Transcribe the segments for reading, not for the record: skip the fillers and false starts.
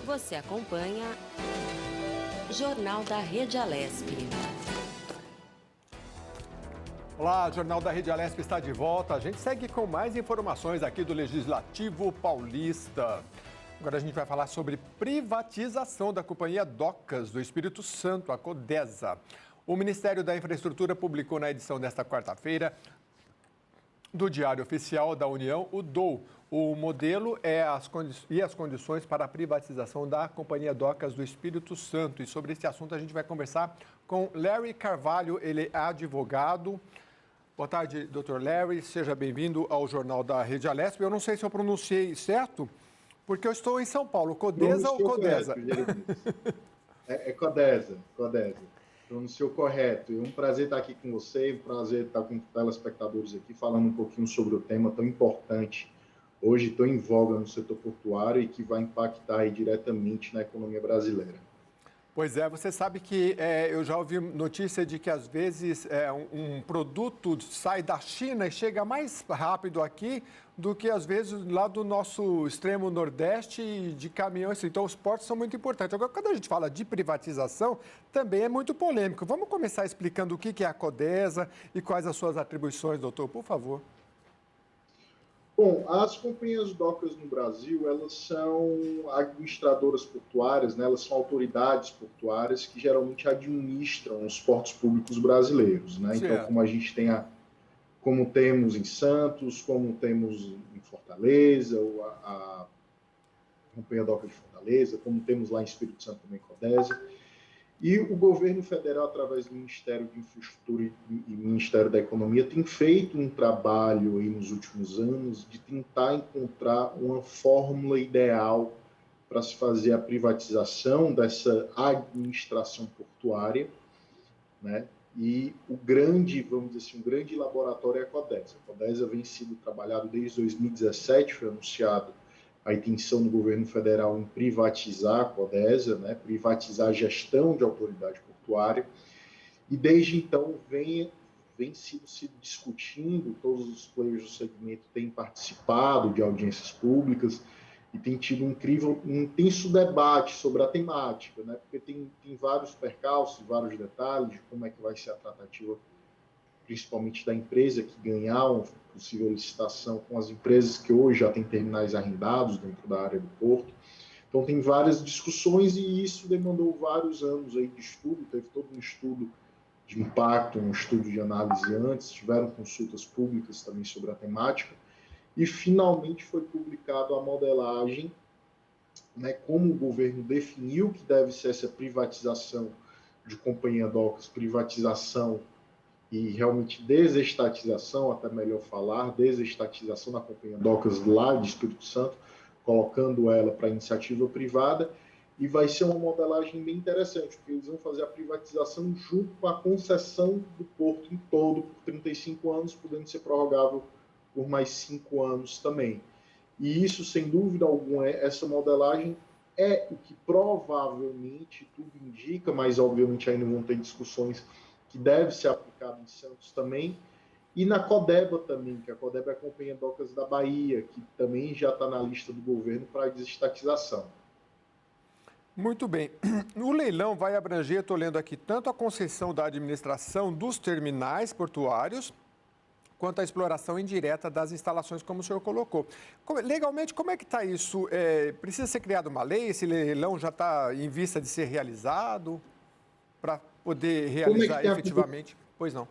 Você acompanha Jornal da Rede Alesp. Olá, o Jornal da Rede Alesp está de volta. A gente segue com mais informações aqui do Legislativo Paulista. Agora a gente vai falar sobre privatização da Companhia Docas do Espírito Santo, a Codesa. O Ministério da Infraestrutura publicou na edição desta quarta-feira do Diário Oficial da União, o DOU. O modelo e as condições para a privatização da Companhia Docas do Espírito Santo. E sobre esse assunto a gente vai conversar com Larry Carvalho, ele é advogado. Boa tarde, Dr. Larry, seja bem-vindo ao Jornal da Rede Alesp. Eu não sei se eu pronunciei certo, porque eu estou em São Paulo. Codesa ou Codesa? É Codesa. Pronunciou correto. É um prazer estar aqui com você, um prazer estar com os telespectadores aqui, falando um pouquinho sobre o tema tão importante, hoje tão em voga no setor portuário e que vai impactar aí diretamente na economia brasileira. Pois é, você sabe que eu já ouvi notícia de que às vezes um produto sai da China e chega mais rápido aqui do que às vezes lá do nosso extremo nordeste de caminhões. Então os portos são muito importantes. Agora, quando a gente fala de privatização, também é muito polêmico. Vamos começar explicando o que é a Codesa e quais as suas atribuições, doutor, por favor. Bom, as companhias docas no Brasil, elas são administradoras portuárias, né? Elas são autoridades portuárias que geralmente administram os portos públicos brasileiros, né? Então, como temos em Santos, como temos em Fortaleza, a Companhia Doca de Fortaleza, como temos lá em Espírito Santo também, Codesa. E o governo federal, através do Ministério de Infraestrutura e Ministério da Economia, tem feito um trabalho aí nos últimos anos de tentar encontrar uma fórmula ideal para se fazer a privatização dessa administração portuária, né? E vamos dizer assim, o grande laboratório é a Codesa. A Codesa vem sendo trabalhado desde 2017, foi anunciado a intenção do governo federal em privatizar a Codesa, né, privatizar a gestão de autoridade portuária, e desde então vem se discutindo, todos os players do segmento têm participado de audiências públicas e tem tido um intenso debate sobre a temática, né, porque tem vários percalços, vários detalhes de como é que vai ser a tratativa, principalmente da empresa que ganhar uma possível licitação com as empresas que hoje já têm terminais arrendados dentro da área do porto. Então, tem várias discussões e isso demandou vários anos aí de estudo, teve todo um estudo de impacto, um estudo de análise antes, tiveram consultas públicas também sobre a temática e, finalmente, foi publicado a modelagem, né, como o governo definiu que deve ser essa privatização de Companhia Docas, privatização e realmente desestatização, até melhor falar, desestatização da Companhia Docas lá de Espírito Santo, colocando ela para iniciativa privada, e vai ser uma modelagem bem interessante, porque eles vão fazer a privatização junto com a concessão do porto em todo por 35 anos, podendo ser prorrogável por mais 5 anos também. E isso, sem dúvida alguma, essa modelagem é o que provavelmente tudo indica, mas obviamente ainda vão ter discussões, que deve ser aplicado em Santos também, e na Codeba também, que a Codeba é a Companhia Docas da Bahia, que também já está na lista do governo para a desestatização. Muito bem. O leilão vai abranger, estou lendo aqui, tanto a concessão da administração dos terminais portuários, quanto à exploração indireta das instalações, como o senhor colocou. Legalmente, como é que está isso? Precisa ser criada uma lei? Esse leilão já está em vista de ser realizado para poder realizar efetivamente? Pois não.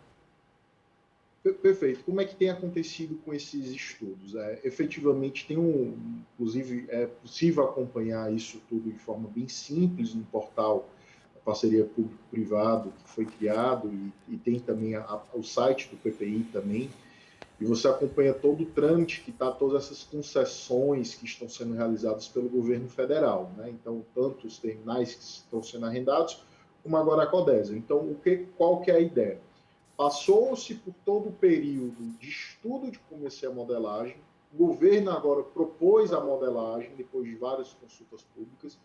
Perfeito. Como é que tem acontecido com esses estudos? Efetivamente, inclusive, é possível acompanhar isso tudo de forma bem simples no portal da Parceria Público-Privado, que foi criado, e tem também o site do PPI também, e você acompanha todo o trâmite que está, todas essas concessões que estão sendo realizadas pelo governo federal, né? Então, tanto os terminais que estão sendo arrendados, como agora a Codesa. Então, qual que é a ideia? Passou-se por todo o período de estudo de como ia ser a modelagem, o governo agora propôs a modelagem, depois de várias consultas públicas,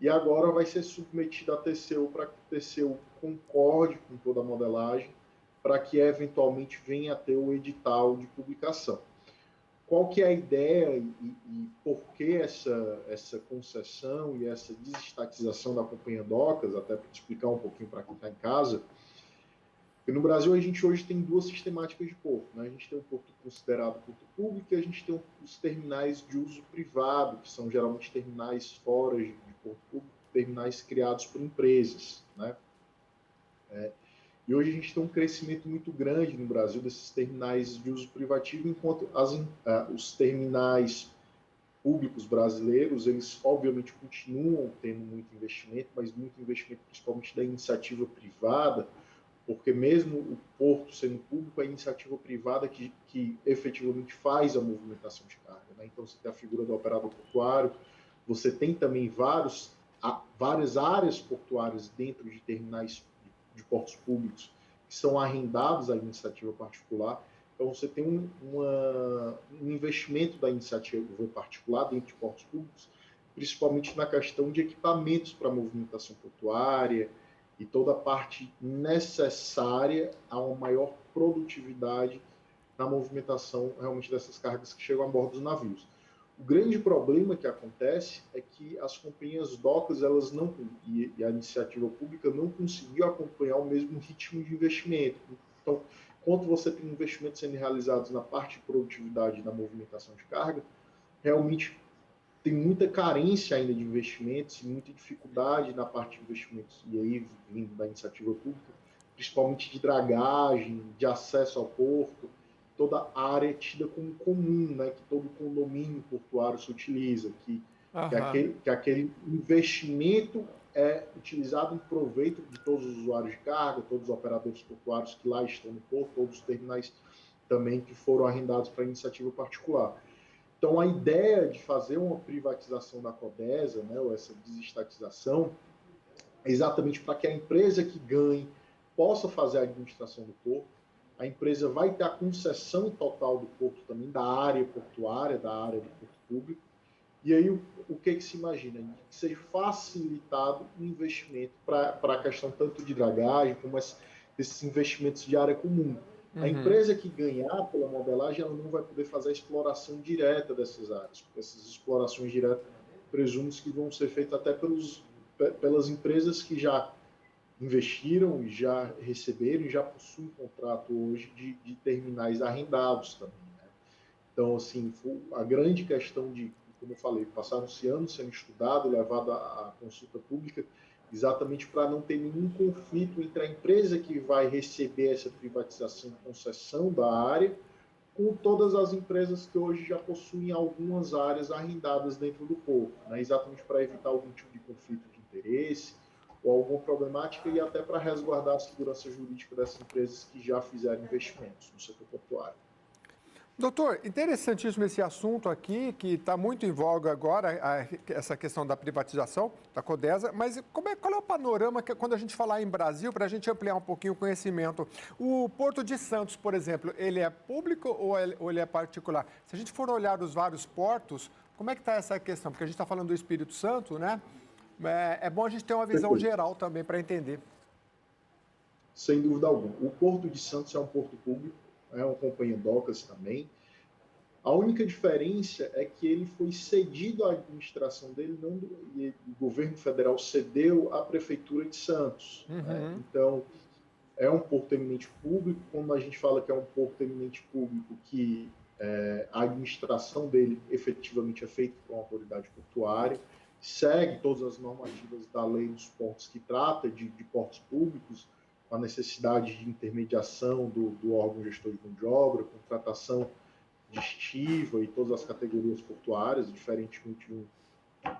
e agora vai ser submetida à TCU para que o TCU concorde com toda a modelagem, para que eventualmente venha a ter o edital de publicação. qual que é a ideia e por que essa concessão e essa desestatização da Companhia Docas, até para explicar um pouquinho para quem está em casa. Porque no Brasil a gente hoje tem duas sistemáticas de porto, né? A gente tem um porto considerado porto público e a gente tem os terminais de uso privado, que são geralmente terminais fora de porto público, terminais criados por empresas, né? E hoje a gente tem um crescimento muito grande no Brasil desses terminais de uso privativo, enquanto os terminais públicos brasileiros, eles obviamente continuam tendo muito investimento, mas muito investimento principalmente da iniciativa privada, porque mesmo o porto sendo público, é a iniciativa privada que efetivamente faz a movimentação de carga, né? Então, você tem a figura do operador portuário, você tem também várias áreas portuárias dentro de terminais de portos públicos que são arrendados à iniciativa particular. Então, você tem um investimento da iniciativa particular dentro de portos públicos, principalmente na questão de equipamentos para a movimentação portuária, e toda a parte necessária a uma maior produtividade na movimentação realmente dessas cargas que chegam a bordo dos navios. O grande problema que acontece é que as companhias docas, elas não, e a iniciativa pública não conseguiu acompanhar o mesmo ritmo de investimento. Então, enquanto você tem investimentos sendo realizados na parte de produtividade da movimentação de carga, realmente tem muita carência ainda de investimentos e muita dificuldade na parte de investimentos, e aí vindo da iniciativa pública, principalmente de dragagem, de acesso ao porto, toda a área tida como comum, né, que todo condomínio portuário se utiliza, que aquele investimento é utilizado em proveito de todos os usuários de carga, todos os operadores portuários que lá estão no porto, todos os terminais também que foram arrendados para iniciativa particular. Então, a ideia de fazer uma privatização da Codesa, né, ou essa desestatização, é exatamente para que a empresa que ganhe possa fazer a administração do porto. A empresa vai ter a concessão total do porto também, da área portuária, da área do porto público. E aí, o que se imagina? Que seja facilitado o investimento para a questão tanto de dragagem, como esses investimentos de área comum. A empresa que ganhar pela modelagem, ela não vai poder fazer a exploração direta dessas áreas, porque essas explorações diretas presumo-se que vão ser feitas até pelas empresas que já investiram e já receberam e já possuem contrato hoje de terminais arrendados também, né? Então, assim, a grande questão de, como eu falei, passaram-se anos sendo estudado, levado à consulta pública, exatamente para não ter nenhum conflito entre a empresa que vai receber essa privatização e concessão da área com todas as empresas que hoje já possuem algumas áreas arrendadas dentro do porto, né? Exatamente para evitar algum tipo de conflito de interesse ou alguma problemática e até para resguardar a segurança jurídica dessas empresas que já fizeram investimentos no setor portuário. Doutor, interessantíssimo esse assunto aqui, que está muito em voga agora, essa questão da privatização da Codesa, mas qual é o panorama que, quando a gente falar em Brasil, para a gente ampliar um pouquinho o conhecimento? O Porto de Santos, por exemplo, ele é público ou ele é particular? Se a gente for olhar os vários portos, como é que está essa questão? Porque a gente está falando do Espírito Santo, né? É bom a gente ter uma visão geral também para entender. Sem dúvida alguma. O Porto de Santos é um porto público, é uma companhia docas também. A única diferença é que ele foi cedido à administração dele, e o governo federal cedeu à Prefeitura de Santos. Né? Então, é um porto eminente público. Quando a gente fala que é um porto eminente público, que a administração dele efetivamente é feita por uma autoridade portuária, segue todas as normativas da lei dos portos que trata de portos públicos, com a necessidade de intermediação do órgão gestor de mão de obra, contratação de estiva e todas as categorias portuárias, diferentemente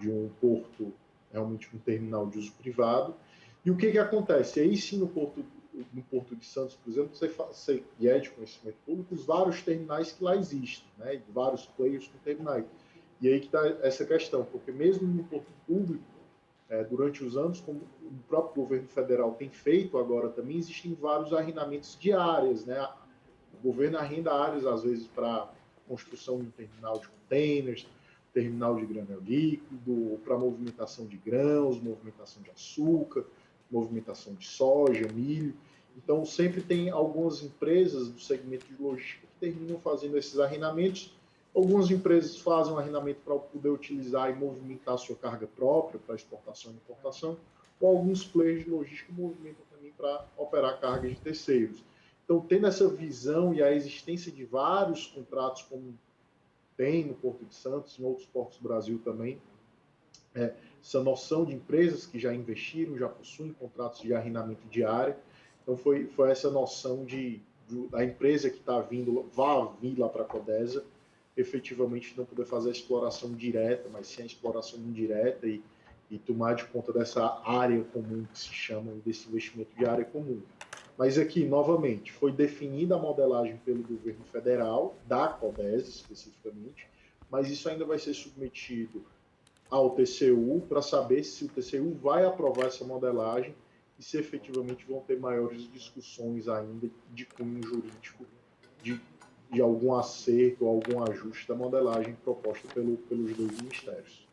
de um porto, realmente um terminal de uso privado. E o que acontece? Aí sim, no Porto de Santos, por exemplo, você é de conhecimento público, os vários terminais que lá existem, né? Vários players com terminais. E aí que está essa questão, porque mesmo no porto público, durante os anos, como o próprio governo federal tem feito agora também, existem vários arrendamentos de áreas, né? O governo arrenda áreas, às vezes, para construção de um terminal de containers, terminal de granel líquido, para movimentação de grãos, movimentação de açúcar, movimentação de soja, milho. Então, sempre tem algumas empresas do segmento de logística que terminam fazendo esses arrendamentos, Algumas empresas fazem um arrendamento para poder utilizar e movimentar a sua carga própria para exportação e importação, ou alguns players de logística movimentam também para operar cargas de terceiros. Então, tendo essa visão e a existência de vários contratos, como tem no Porto de Santos, em outros portos do Brasil também, essa noção de empresas que já investiram, já possuem contratos de arrendamento diário. Então, foi essa noção da empresa que está vindo, vá vir lá para a Codesa, efetivamente não poder fazer a exploração direta, mas sim a exploração indireta e tomar de conta dessa área comum que se chama desse investimento de área comum. Mas aqui, novamente, foi definida a modelagem pelo governo federal, da Codesa especificamente, mas isso ainda vai ser submetido ao TCU para saber se o TCU vai aprovar essa modelagem e se efetivamente vão ter maiores discussões ainda de cunho jurídico, de algum acerto, algum ajuste da modelagem proposta pelos dois ministérios.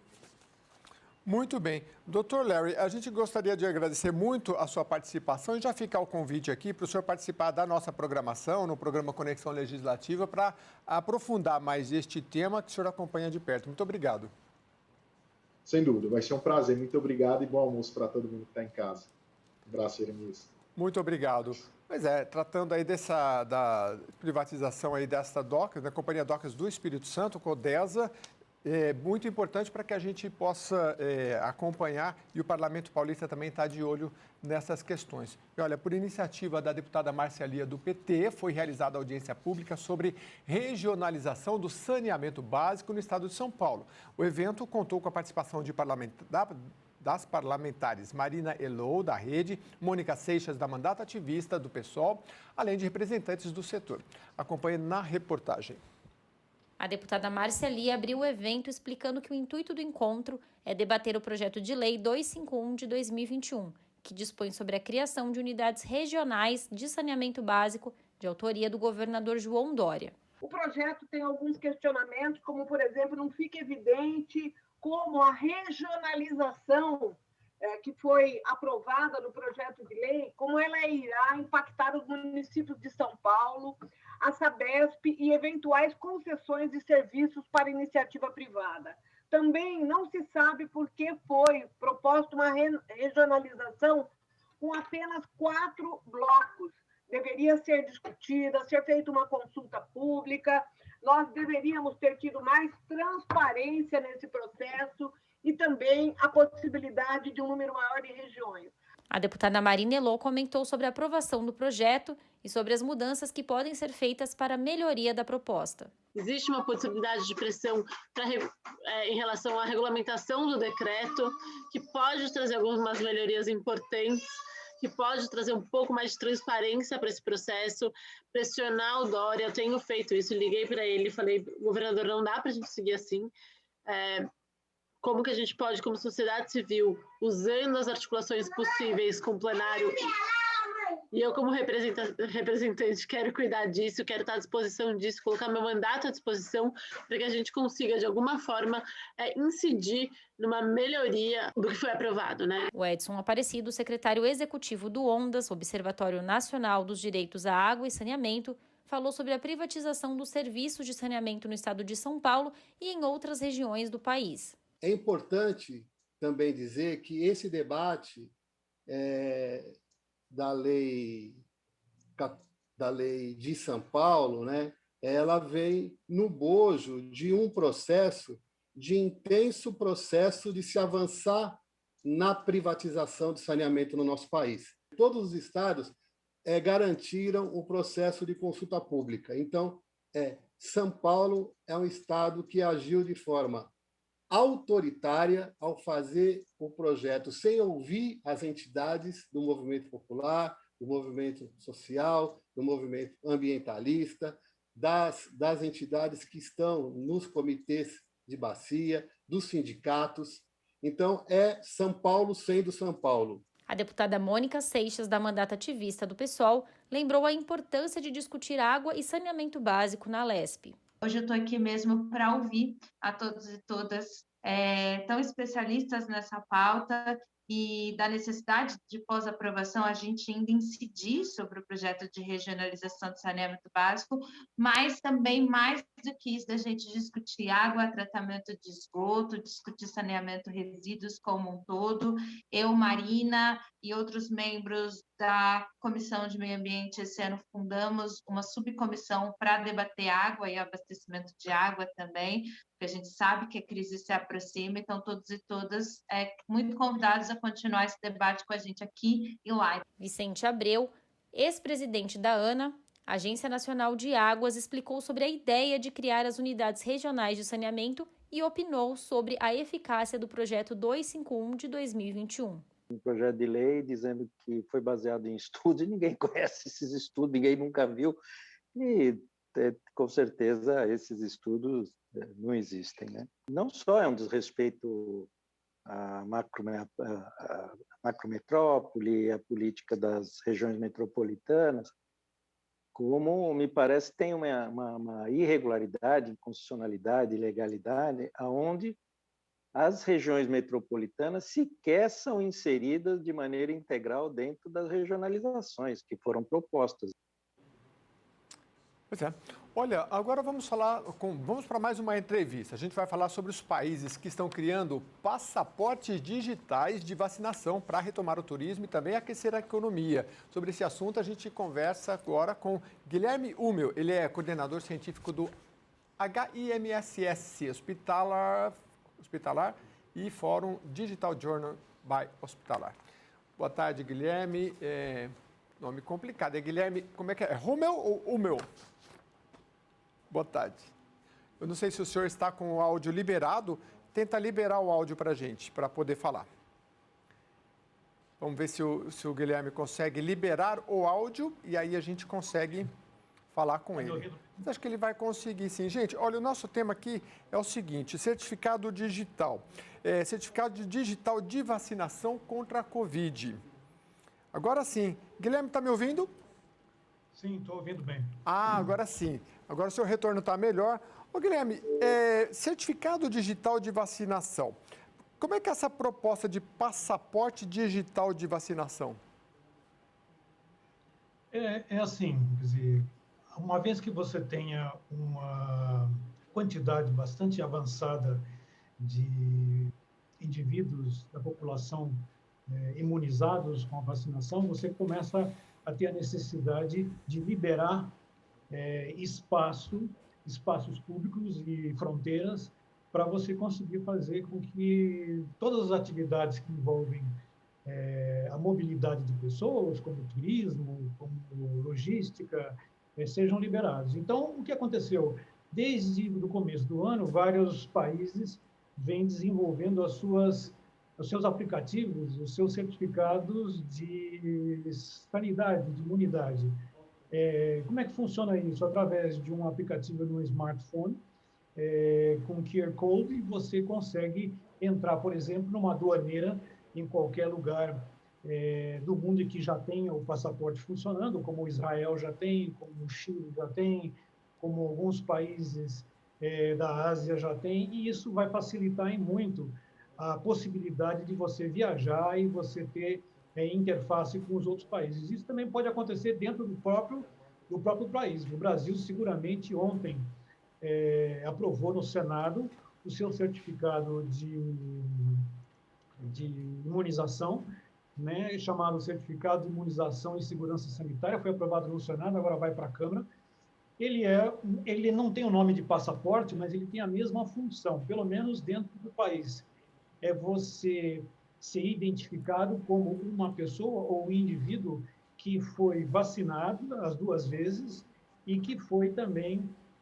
Muito bem. Doutor Larry, a gente gostaria de agradecer muito a sua participação e já ficar o convite aqui para o senhor participar da nossa programação, no programa Conexão Legislativa, para aprofundar mais este tema que o senhor acompanha de perto. Muito obrigado. Sem dúvida, vai ser um prazer. Muito obrigado e bom almoço para todo mundo que está em casa. Um abraço, Eremias. Muito obrigado. Pois é, tratando aí da privatização aí desta Docas, da Companhia Docas do Espírito Santo, Codesa, é muito importante para que a gente possa acompanhar e o Parlamento Paulista também está de olho nessas questões. E olha, por iniciativa da deputada Márcia Lia do PT, foi realizada audiência pública sobre regionalização do saneamento básico no estado de São Paulo. O evento contou com a participação das parlamentares Marina Elou, da Rede, Mônica Seixas, da Mandato Ativista, do PSOL, além de representantes do setor. Acompanhe na reportagem. A deputada Márcia Lia abriu o evento explicando que o intuito do encontro é debater o projeto de lei 251 de 2021, que dispõe sobre a criação de unidades regionais de saneamento básico de autoria do governador João Dória. O projeto tem alguns questionamentos, como, por exemplo, não fica evidente como a regionalização que foi aprovada no projeto de lei, como ela irá impactar os municípios de São Paulo, a Sabesp e eventuais concessões de serviços para iniciativa privada. Também não se sabe por que foi proposta uma regionalização com apenas 4 blocos. Deveria ser discutida, ser feita uma consulta pública, nós deveríamos ter tido mais transparência nesse processo e também a possibilidade de um número maior de regiões. A deputada Marina Elou comentou sobre a aprovação do projeto e sobre as mudanças que podem ser feitas para a melhoria da proposta. Existe uma possibilidade de pressão em relação à regulamentação do decreto, que pode trazer algumas melhorias importantes, que pode trazer um pouco mais de transparência para esse processo, pressionar o Dória. Eu tenho feito isso, liguei para ele e falei, governador, não dá para a gente seguir assim. Como que a gente pode, como sociedade civil, usando as articulações possíveis com o plenário, e eu como representante quero cuidar disso, quero estar à disposição disso, colocar meu mandato à disposição para que a gente consiga, de alguma forma, incidir numa melhoria do que foi aprovado, né? O Edson Aparecido, secretário executivo do ONDAS, Observatório Nacional dos Direitos à Água e Saneamento, falou sobre a privatização dos serviços de saneamento no estado de São Paulo e em outras regiões do país. É importante também dizer que esse debate da lei de São Paulo, né, ela vem no bojo de um intenso processo de se avançar na privatização de saneamento no nosso país. Todos os estados garantiram o processo de consulta pública. Então, São Paulo é um estado que agiu de forma autoritária ao fazer o projeto sem ouvir as entidades do movimento popular, do movimento social, do movimento ambientalista, das entidades que estão nos comitês de bacia, dos sindicatos. Então, é São Paulo sendo São Paulo. A deputada Mônica Seixas, da Mandato Ativista do PSOL, lembrou a importância de discutir água e saneamento básico na Alesp. Hoje eu estou aqui mesmo para ouvir a todos e todas tão especialistas nessa pauta e da necessidade de pós-aprovação a gente ainda incidir sobre o projeto de regionalização do saneamento básico, mas também mais do que isso, da gente discutir água, tratamento de esgoto, discutir saneamento resíduos como um todo. Eu, Marina e outros membros da Comissão de Meio Ambiente esse ano fundamos uma subcomissão para debater água e abastecimento de água também, porque a gente sabe que a crise se aproxima, então todos e todas muito convidados a continuar esse debate com a gente aqui e lá. Vicente Abreu, ex-presidente da ANA, Agência Nacional de Águas, explicou sobre a ideia de criar as unidades regionais de saneamento e opinou sobre a eficácia do projeto 251 de 2021. Um projeto de lei dizendo que foi baseado em estudos, e ninguém conhece esses estudos, ninguém nunca viu, e com certeza esses estudos não existem, né? Não só é um desrespeito à macrometrópole, à política das regiões metropolitanas, como me parece tem uma irregularidade, inconstitucionalidade, ilegalidade, aonde as regiões metropolitanas sequer são inseridas de maneira integral dentro das regionalizações que foram propostas. Pois é. Olha, agora vamos para mais uma entrevista. A gente vai falar sobre os países que estão criando passaportes digitais de vacinação para retomar o turismo e também aquecer a economia. Sobre esse assunto, a gente conversa agora com Guilherme Hummel. Ele é coordenador científico do HIMSS Hospitalar e Fórum Digital Journal by Hospitalar. Boa tarde, Guilherme. Nome complicado. É Guilherme, como é que é? Hummel ou Hummel? Boa tarde. Eu não sei se o senhor está com o áudio liberado. Tenta liberar o áudio para a gente, para poder falar. Vamos ver se o Guilherme consegue liberar o áudio e aí a gente consegue falar com ele. Mas acho que ele vai conseguir, sim. Gente, olha, o nosso tema aqui é o seguinte, certificado digital. Certificado digital de vacinação contra a Covid. Agora sim. Guilherme, está me ouvindo? Sim, estou ouvindo bem. Agora sim. Agora o seu retorno está melhor. Ô, Guilherme, certificado digital de vacinação. Como é que é essa proposta de passaporte digital de vacinação? É assim, quer dizer, uma vez que você tenha uma quantidade bastante avançada de indivíduos da população imunizados com a vacinação, você começa a ter a necessidade de liberar espaços públicos e fronteiras para você conseguir fazer com que todas as atividades que envolvem a mobilidade de pessoas, como turismo, como logística, sejam liberados. Então, o que aconteceu? Desde o começo do ano, vários países vêm desenvolvendo os seus aplicativos, os seus certificados de sanidade, de imunidade. Como é que funciona isso? Através de um aplicativo no smartphone, com QR Code, você consegue entrar, por exemplo, numa aduaneira em qualquer lugar do mundo que já tenha o passaporte funcionando, como o Israel já tem, como o Chile já tem, como alguns países da Ásia já tem, e isso vai facilitar em muito a possibilidade de você viajar e você ter interface com os outros países. Isso também pode acontecer dentro do próprio país. O Brasil, seguramente, ontem aprovou no Senado o seu certificado de imunização, né, chamado Certificado de Imunização e Segurança Sanitária, foi aprovado no Senado, agora vai para a Câmara. Ele não tem o nome de passaporte, mas ele tem a mesma função, pelo menos dentro do país. É você ser identificado como uma pessoa ou um indivíduo que foi vacinado as 2 vezes e que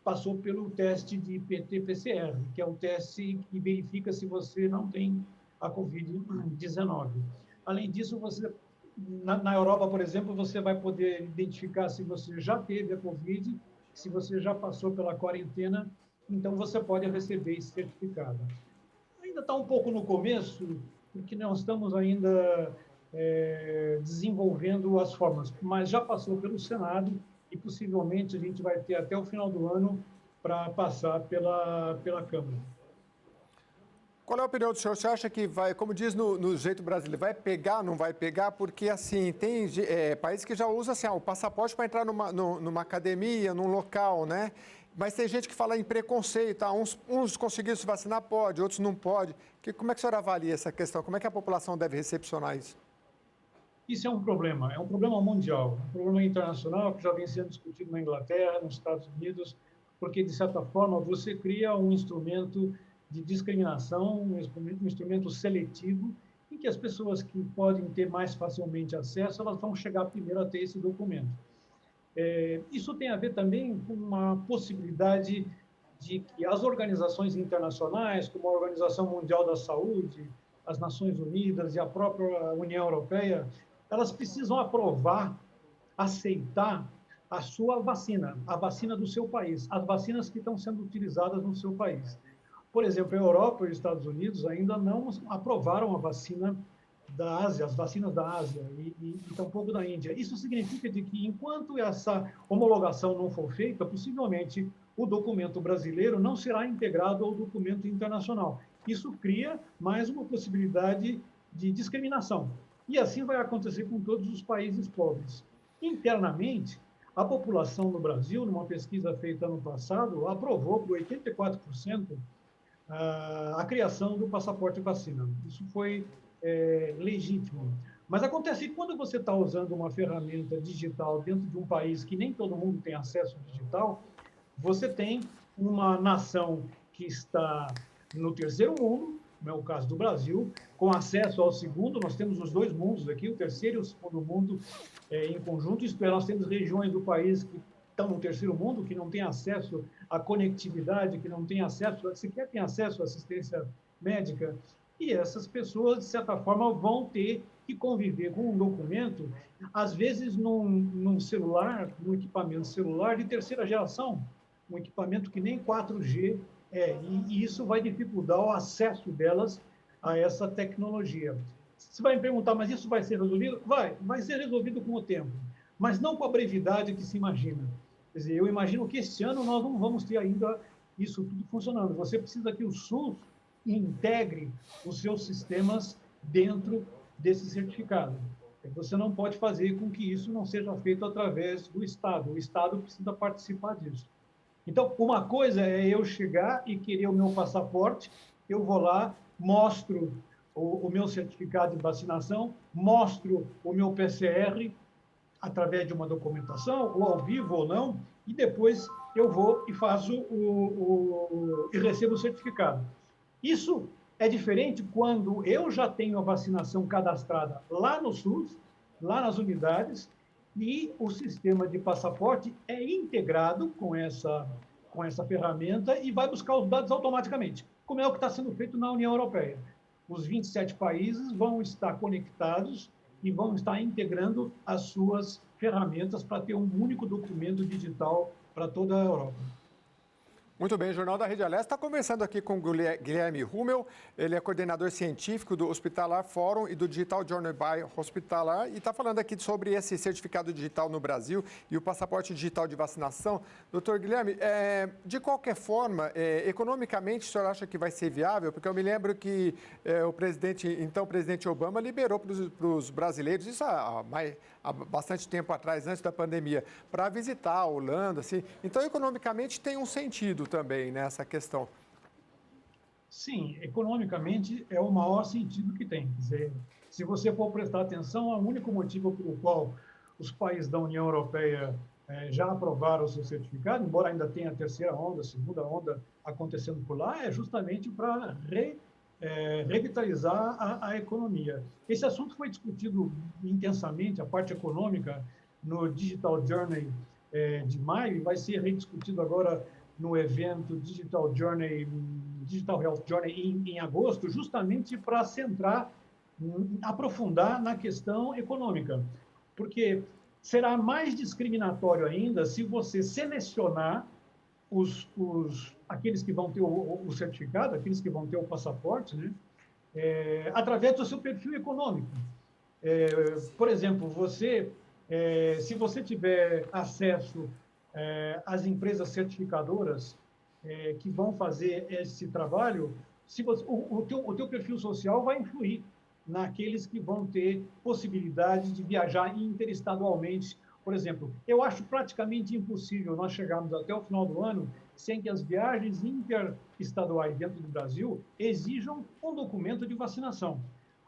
passou pelo teste de PT-PCR, que é o teste que verifica se você não tem a Covid-19. Além disso, na Europa, por exemplo, você vai poder identificar se você já teve a Covid, se você já passou pela quarentena, então você pode receber esse certificado. Ainda está um pouco no começo, porque nós estamos ainda desenvolvendo as formas, mas já passou pelo Senado e possivelmente a gente vai ter até o final do ano para passar pela Câmara. Qual é a opinião do senhor? Você acha que vai, como diz no jeito brasileiro, vai pegar, não vai pegar? Porque, assim, tem países que já usam assim, o passaporte para entrar numa academia, num local, né? Mas tem gente que fala em preconceito, tá? Uns conseguiram se vacinar, pode, outros não pode. Como é que o senhor avalia essa questão? Como é que a população deve recepcionar isso? Isso é um problema mundial, um problema internacional que já vem sendo discutido na Inglaterra, nos Estados Unidos, porque, de certa forma, você cria um instrumento de discriminação, um instrumento seletivo, em que as pessoas que podem ter mais facilmente acesso, elas vão chegar primeiro a ter esse documento. Isso tem a ver também com uma possibilidade de que as organizações internacionais, como a Organização Mundial da Saúde, as Nações Unidas e a própria União Europeia, elas precisam aprovar, aceitar a sua vacina, a vacina do seu país, as vacinas que estão sendo utilizadas no seu país. Por exemplo, a Europa e os Estados Unidos ainda não aprovaram a vacina da Ásia, as vacinas da Ásia e tampouco da Índia. Isso significa de que, enquanto essa homologação não for feita, possivelmente o documento brasileiro não será integrado ao documento internacional. Isso cria mais uma possibilidade de discriminação. E assim vai acontecer com todos os países pobres. Internamente, a população no Brasil, numa pesquisa feita ano passado, aprovou por 84% a criação do passaporte vacina. Isso foi legítimo. Mas acontece que quando você está usando uma ferramenta digital dentro de um país que nem todo mundo tem acesso digital, você tem uma nação que está no terceiro mundo, não é o caso do Brasil, com acesso ao segundo, nós temos os dois mundos aqui, o terceiro e o segundo mundo em conjunto, isto é, nós temos regiões do país que estão no terceiro mundo, que não têm acesso à conectividade, que não têm acesso, sequer têm acesso à assistência médica, e essas pessoas, de certa forma, vão ter que conviver com um documento, às vezes num celular, num equipamento celular de terceira geração, um equipamento que nem 4G e isso vai dificultar o acesso delas a essa tecnologia. Você vai me perguntar, mas isso vai ser resolvido? Vai ser resolvido com o tempo, mas não com a brevidade que se imagina. Quer dizer, eu imagino que este ano nós não vamos ter ainda isso tudo funcionando. Você precisa que o SUS integre os seus sistemas dentro desse certificado. Você não pode fazer com que isso não seja feito através do Estado. O Estado precisa participar disso. Então, uma coisa é eu chegar e querer o meu passaporte, eu vou lá, mostro o meu certificado de vacinação, mostro o meu PCR através de uma documentação, ou ao vivo ou não, e depois eu vou e faço e recebo o certificado. Isso é diferente quando eu já tenho a vacinação cadastrada lá no SUS, lá nas unidades, e o sistema de passaporte é integrado com essa ferramenta e vai buscar os dados automaticamente, como é o que está sendo feito na União Europeia. Os 27 países vão estar conectados e vão estar integrando as suas ferramentas para ter um único documento digital para toda a Europa. Muito bem, o Jornal da Rede Aleste está conversando aqui com o Guilherme Hummel, ele é coordenador científico do Hospitalar Fórum e do Digital Journey by Hospitalar e está falando aqui sobre esse certificado digital no Brasil e o passaporte digital de vacinação. Doutor Guilherme, de qualquer forma, economicamente, o senhor acha que vai ser viável? Porque eu me lembro que o presidente Obama liberou para os brasileiros, isso há bastante tempo atrás, antes da pandemia, para visitar a Holanda, assim. Então, economicamente, tem um sentido também nessa questão. Sim, economicamente é o maior sentido que tem. Quer dizer, se você for prestar atenção, o único motivo pelo qual os países da União Europeia já aprovaram o seu certificado, embora ainda tenha a terceira onda, a segunda onda acontecendo por lá, é justamente para revitalizar a economia. Esse assunto foi discutido intensamente, a parte econômica, no Digital Journey de maio, e vai ser rediscutido agora no evento Digital Health Journey em agosto, justamente para aprofundar na questão econômica. Porque será mais discriminatório ainda se você selecionar aqueles que vão ter o certificado, aqueles que vão ter o passaporte, né, através do seu perfil econômico. Por exemplo, se você tiver acesso às empresas certificadoras que vão fazer esse trabalho, se você, o teu perfil social vai influir naqueles que vão ter possibilidade de viajar interestadualmente. Por exemplo, eu acho praticamente impossível nós chegarmos até o final do ano sem que as viagens interestaduais dentro do Brasil exijam um documento de vacinação.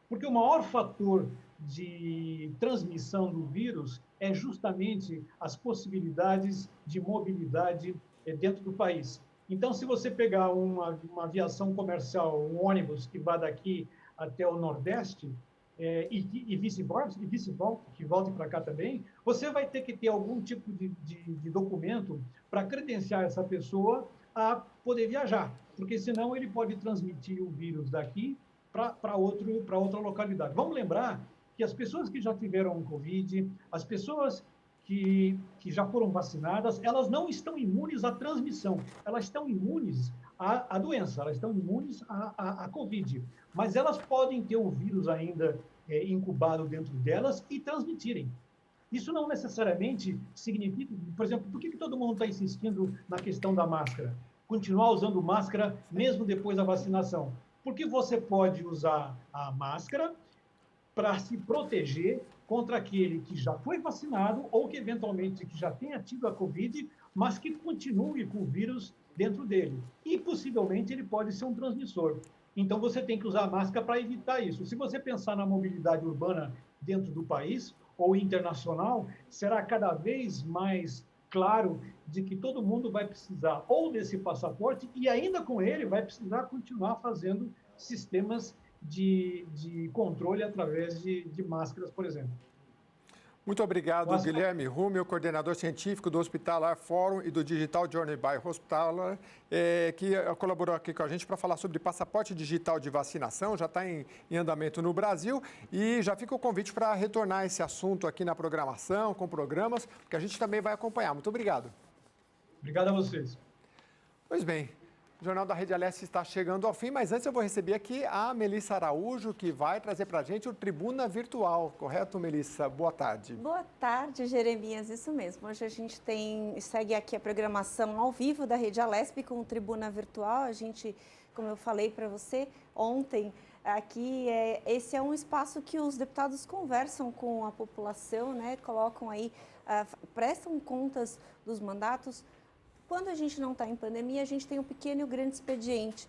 Porque o maior fator de transmissão do vírus é justamente as possibilidades de mobilidade dentro do país. Então, se você pegar uma aviação comercial, um ônibus que vá daqui até o Nordeste, e vice-versa, que volte para cá também, você vai ter que ter algum tipo de documento para credenciar essa pessoa a poder viajar, porque senão ele pode transmitir o vírus daqui para outra localidade. Vamos lembrar que as pessoas que já tiveram Covid, as pessoas que já foram vacinadas, elas não estão imunes à transmissão, elas estão imunes à doença, elas estão imunes à Covid, mas elas podem ter o vírus ainda incubado dentro delas e transmitirem. Isso não necessariamente significa, por exemplo, por que todo mundo está insistindo na questão da máscara? Continuar usando máscara mesmo depois da vacinação. Porque você pode usar a máscara para se proteger contra aquele que já foi vacinado ou que eventualmente que já tenha tido a Covid, mas que continue com o vírus dentro dele. E possivelmente ele pode ser um transmissor. Então você tem que usar a máscara para evitar isso. Se você pensar na mobilidade urbana dentro do país ou internacional, será cada vez mais claro de que todo mundo vai precisar ou desse passaporte e ainda com ele vai precisar continuar fazendo sistemas de controle através de máscaras, por exemplo. Muito obrigado, Guilherme Rumel, coordenador científico do Hospitalar Fórum e do Digital Journey by Hospitalar, que colaborou aqui com a gente para falar sobre passaporte digital de vacinação, já está em andamento no Brasil, e já fica o convite para retornar esse assunto aqui na programação, com programas, que a gente também vai acompanhar. Muito obrigado. Obrigado a vocês. Pois bem, o Jornal da Rede Aleste está chegando ao fim, mas antes eu vou receber aqui a Melissa Araújo, que vai trazer para a gente o Tribuna Virtual. Correto, Melissa? Boa tarde. Boa tarde, Jeremias. Isso mesmo. Hoje a gente segue aqui a programação ao vivo da Rede Alesp com o Tribuna Virtual. A gente, como eu falei para você ontem, aqui esse é um espaço que os deputados conversam com a população, né? Colocam aí, prestam contas dos mandatos. Quando a gente não está em pandemia, a gente tem um pequeno e um grande expediente.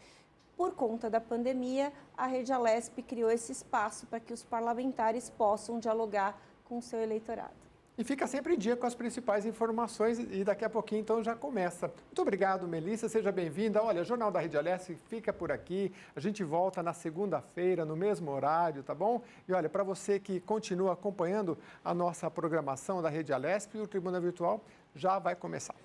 Por conta da pandemia, a Rede Alesp criou esse espaço para que os parlamentares possam dialogar com o seu eleitorado. E fica sempre em dia com as principais informações e daqui a pouquinho então já começa. Muito obrigado, Melissa, seja bem-vinda. Olha, o Jornal da Rede Alesp fica por aqui. A gente volta na segunda-feira, no mesmo horário, tá bom? E olha, para você que continua acompanhando a nossa programação da Rede Alesp, o Tribuna Virtual já vai começar.